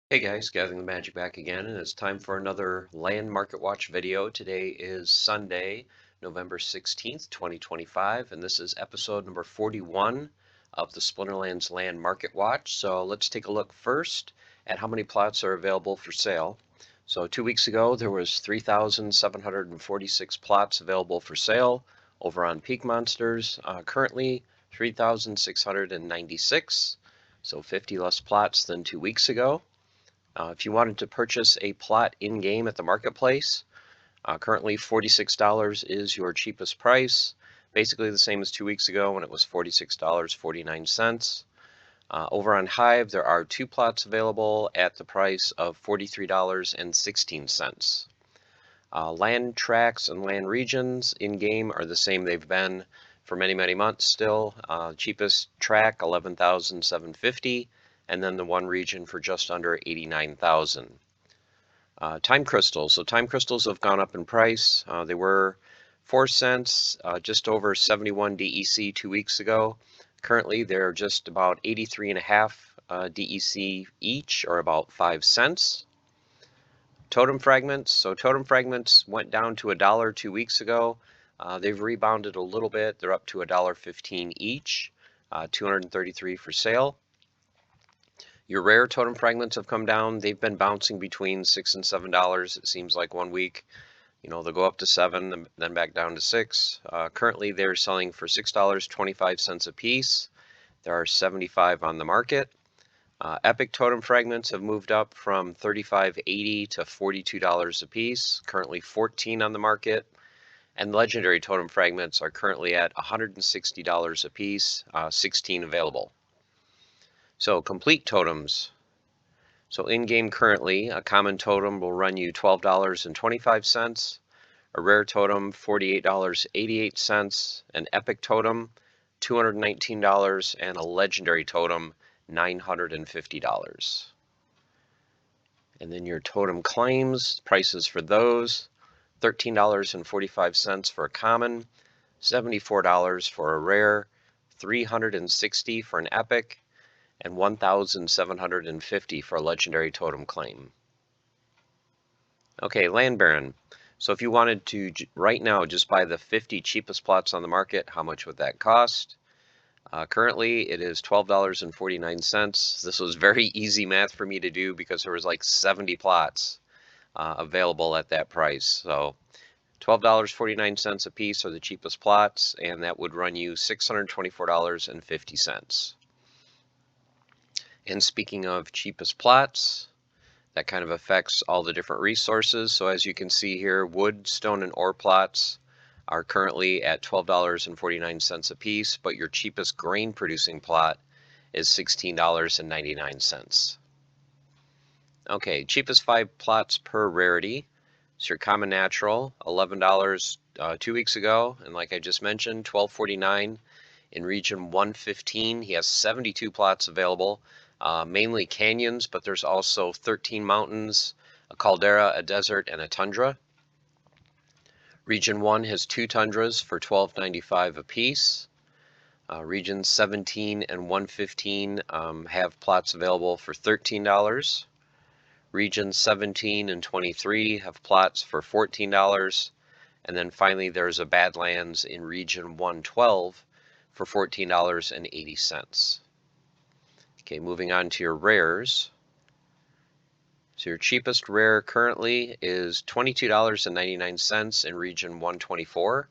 Hey guys, Gathering the Magic back again, and it's time for another Land Market Watch video. Today is Sunday, November 16th, 2025, and this is episode number 41 of the Splinterlands Land Market Watch. So let's take a look first at how many plots are available for sale. So 2 weeks ago, there was 3,746 plots available for sale over on Peak Monsters. Currently, 3,696, so 50 less plots than 2 weeks ago. If you wanted to purchase a plot in-game at the marketplace, currently $46 is your cheapest price. Basically the same as 2 weeks ago when it was $46.49. Over on Hive, there are two plots available at the price of $43.16. Land tracts and land regions in-game are the same they've been for many, many months still. Cheapest track, $11,750. And then the one region for just under $89,000. Time crystals. So time crystals have gone up in price. They were 4 cents, just over 71 DEC 2 weeks ago. Currently, they're just about 83.5 DEC each, or about 5 cents. Totem fragments. So totem fragments went down to $1 2 weeks ago. They've rebounded a little bit. They're up to $1.15 each, 233 for sale. Your rare totem fragments have come down. They've been bouncing between $6 and $7. It seems like 1 week, they'll go up to 7, then back down to 6. Currently, they're selling for $6.25 a piece. There are 75 on the market. Epic totem fragments have moved up from $35.80 to $42 a piece. Currently 14 on the market. And legendary totem fragments are currently at $160 a piece, 16 available. So complete totems. So in-game currently, a common totem will run you $12.25, a rare totem $48.88, an epic totem $219, and a legendary totem $950. And then your totem claims, prices for those, $13.45 for a common, $74 for a rare, $360 for an epic, and $1,750 for a legendary totem claim. Okay, Land Baron. So if you wanted to right now just buy the 50 cheapest plots on the market, how much would that cost? Currently, it is $12.49. This was very easy math for me to do because there was like 70 plots available at that price. So $12.49 a piece are the cheapest plots, and that would run you $624.50. And speaking of cheapest plots, that kind of affects all the different resources. So as you can see here, wood, stone, and ore plots are currently at $12.49 a piece, but your cheapest grain producing plot is $16.99. Okay, cheapest 5 plots per rarity. So your common natural, $11 2 weeks ago, and like I just mentioned, $12.49 in region 115. He has 72 plots available. Mainly canyons, but there's also 13 mountains, a caldera, a desert, and a tundra. Region 1 has 2 tundras for $12.95 a piece. Region 17 and 115 have plots available for $13. Region 17 and 23 have plots for $14. And then finally there's a Badlands in region 112 for $14.80. Okay, moving on to your rares. So your cheapest rare currently is $22.99 in region 124.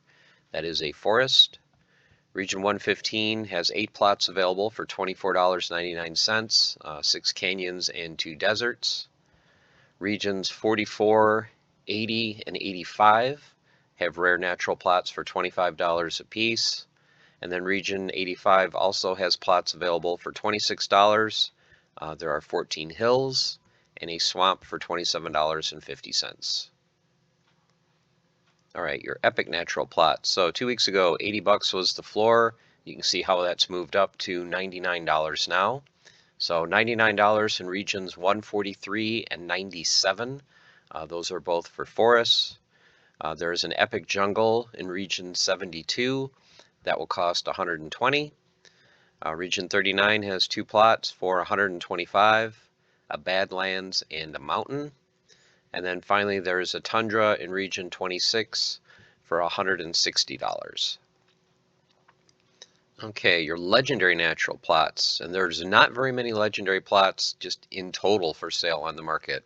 That is a forest. Region 115 has 8 plots available for $24.99, 6 canyons and 2 deserts. Regions 44, 80, and 85 have rare natural plots for $25 a piece. And then region 85 also has plots available for $26. There are 14 hills and a swamp for $27.50. All right, your epic natural plot. So 2 weeks ago, $80 was the floor. You can see how that's moved up to $99 now. So $99 in regions 143 and 97. Those are both for forests. There's an epic jungle in region 72. That will cost $120. Region 39 has 2 plots for $125. a Badlands, and a Mountain. And then finally there's a Tundra in region 26 for $160. Okay, your legendary natural plots, and there's not very many legendary plots just in total for sale on the market.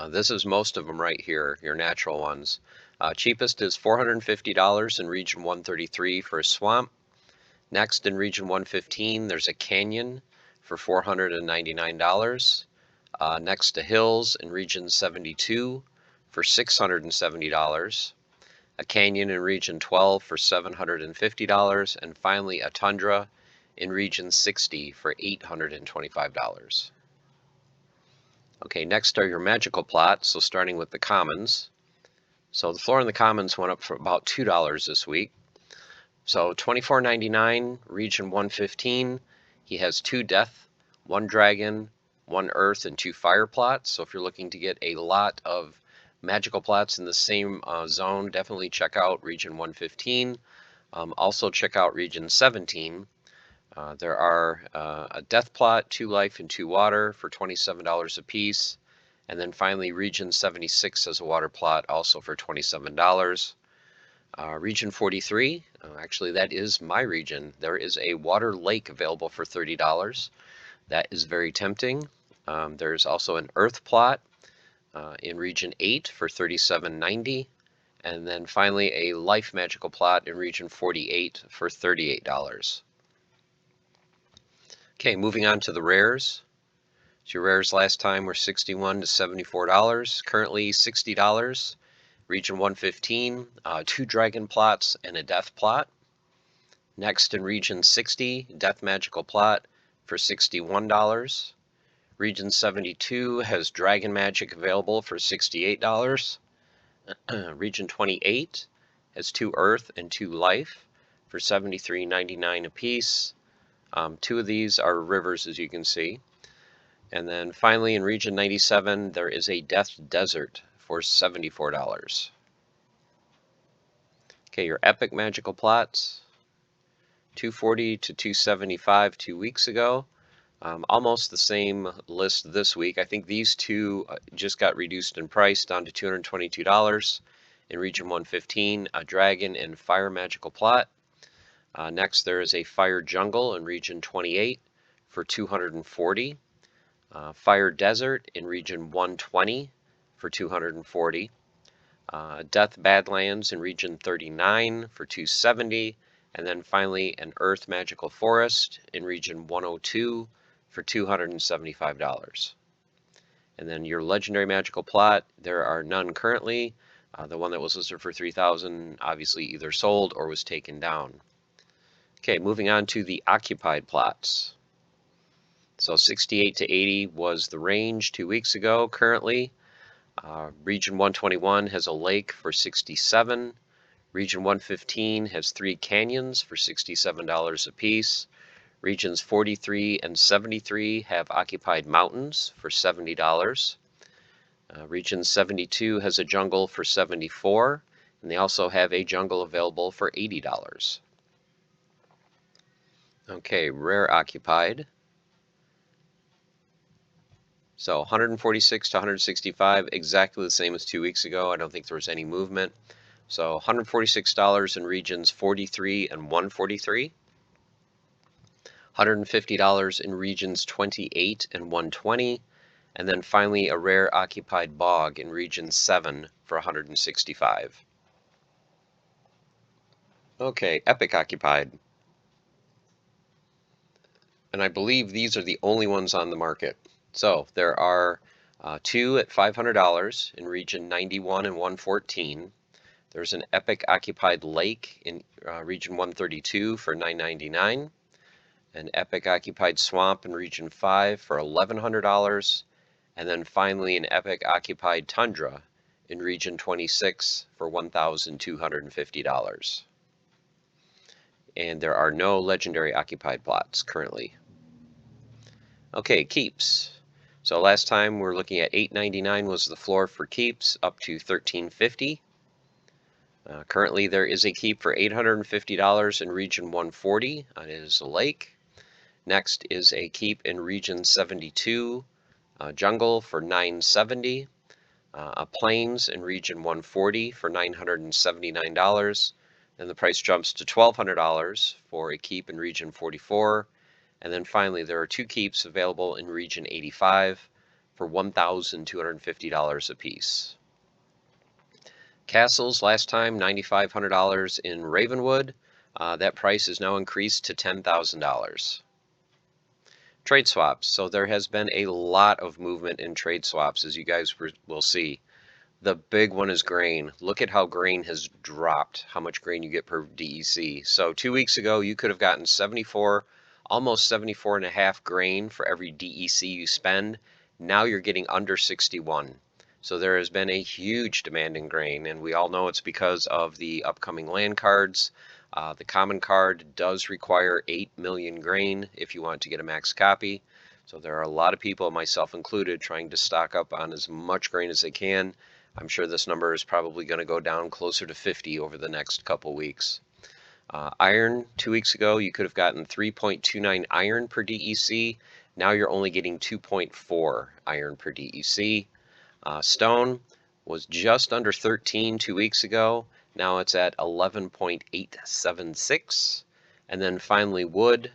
This is most of them right here, your natural ones. Cheapest is $450 in region 133 for a swamp. Next in region 115 there's a canyon for $499. Next to hills in region 72 for $670. A canyon in region 12 for $750, and finally a tundra in region 60 for $825. Okay, next are your magical plots, so starting with the commons. So the floor in the commons went up for about $2 this week. So $24.99, region 115, he has 2 death, 1 dragon, 1 earth, and 2 fire plots. So if you're looking to get a lot of magical plots in the same zone, definitely check out region 115. Also check out region 17. There are a death plot, 2 life, and 2 water for $27 a piece. And then finally region 76 has a water plot also for $27. Region 43, actually that is my region. There is a water lake available for $30. That is very tempting. There's also an earth plot in region 8 for $37.90, and then finally a life magical plot in region 48 for $38. Okay, moving on to the rares. So your rares last time were $61 to $74, currently $60. Region 115, 2 dragon plots and a death plot. Next in region 60, death magical plot for $61. Region 72 has dragon magic available for $68. Region 28 has 2 earth and 2 life for $73.99 a piece. 2 of these are rivers, as you can see. And then finally in region 97 there is a death desert for $74. Okay, your epic magical plots, 240 to 275 2 weeks ago. Almost the same list this week. I think these 2 just got reduced in price down to $222. In region 115, a dragon and fire magical plot. Next there is a fire jungle in region 28 for $240. Fire desert in region 120 for $240. Death Badlands in region 39 for $270. And then finally an earth magical forest in region 102 for $275. And then your legendary magical plot, there are none currently. The one that was listed for $3,000 obviously either sold or was taken down. Okay, moving on to the occupied plots. So 68 to 80 was the range 2 weeks ago. Currently, region 121 has a lake for $67. Region 115 has 3 canyons for $67 a piece. Regions 43 and 73 have occupied mountains for $70. Region 72 has a jungle for $74, and they also have a jungle available for $80. Okay, rare occupied. So 146 to 165, exactly the same as 2 weeks ago. I don't think there was any movement. So $146 in regions 43 and 143. $150 in regions 28 and 120, and then finally a rare occupied bog in region 7 for $165. Okay, epic occupied. And I believe these are the only ones on the market. So there are 2 at $500 in region 91 and 114. There's an epic occupied lake in region 132 for $999. An epic occupied swamp in region 5 for $1,100, and then finally an epic occupied tundra in region 26 for $1,250. And there are no legendary occupied plots currently. Okay, keeps. So last time we were looking at $8.99 was the floor for keeps, up to $13.50. Currently there is a keep for $850 in region 140. It is a lake. Next is a keep in region 72 Jungle for $970. A Plains in region 140 for $979. Then the price jumps to $1,200 for a keep in region 44. And then finally, there are 2 keeps available in region 85 for $1,250 a piece. Castles, last time, $9,500 in Ravenwood. That price is now increased to $10,000. Trade swaps. So there has been a lot of movement in trade swaps, as you guys will see. The big one is grain. Look at how grain has dropped, how much grain you get per DEC. So 2 weeks ago, you could have gotten 74, almost 74 and a half grain for every DEC you spend. Now you're getting under 61. So there has been a huge demand in grain, and we all know it's because of the upcoming land cards. The common card does require 8 million grain if you want to get a max copy. So there are a lot of people, myself included, trying to stock up on as much grain as they can. I'm sure this number is probably going to go down closer to 50 over the next couple weeks. Iron, 2 weeks ago, you could have gotten 3.29 iron per DEC. Now you're only getting 2.4 iron per DEC. Stone was just under 13 2 weeks ago. Now it's at 11.876. And then finally wood.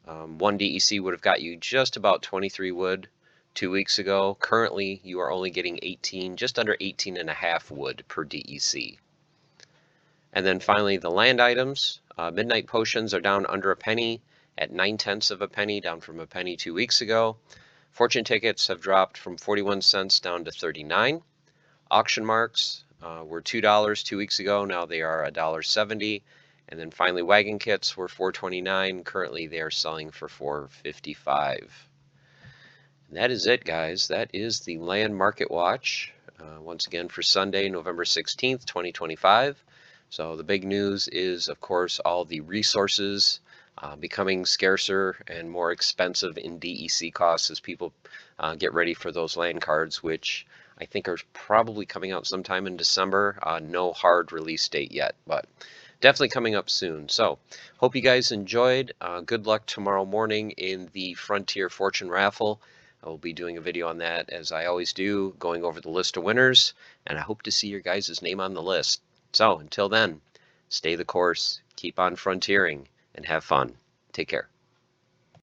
1 DEC would have got you just about 23 wood 2 weeks ago. Currently, you are only getting 18, just under 18 and a half wood per DEC. And then finally, the land items. Midnight potions are down under a penny at 9/10 of a penny, down from a penny 2 weeks ago. Fortune tickets have dropped from 41 cents down to 39. Auction marks were $2 2 weeks ago. Now they are $1.70. And then finally, wagon kits were $4.29. Currently, they are selling for $4.55. And that is it, guys. That is the Land Market Watch, once again for Sunday, November 16th, 2025. So the big news is, of course, all the resources becoming scarcer and more expensive in DEC costs as people get ready for those land cards, which I think are probably coming out sometime in December. No hard release date yet, but definitely coming up soon. So hope you guys enjoyed. Good luck tomorrow morning in the Frontier Fortune Raffle. I will be doing a video on that, as I always do, going over the list of winners, and I hope to see your guys' name on the list. So until then, stay the course, keep on frontiering, and have fun. Take care.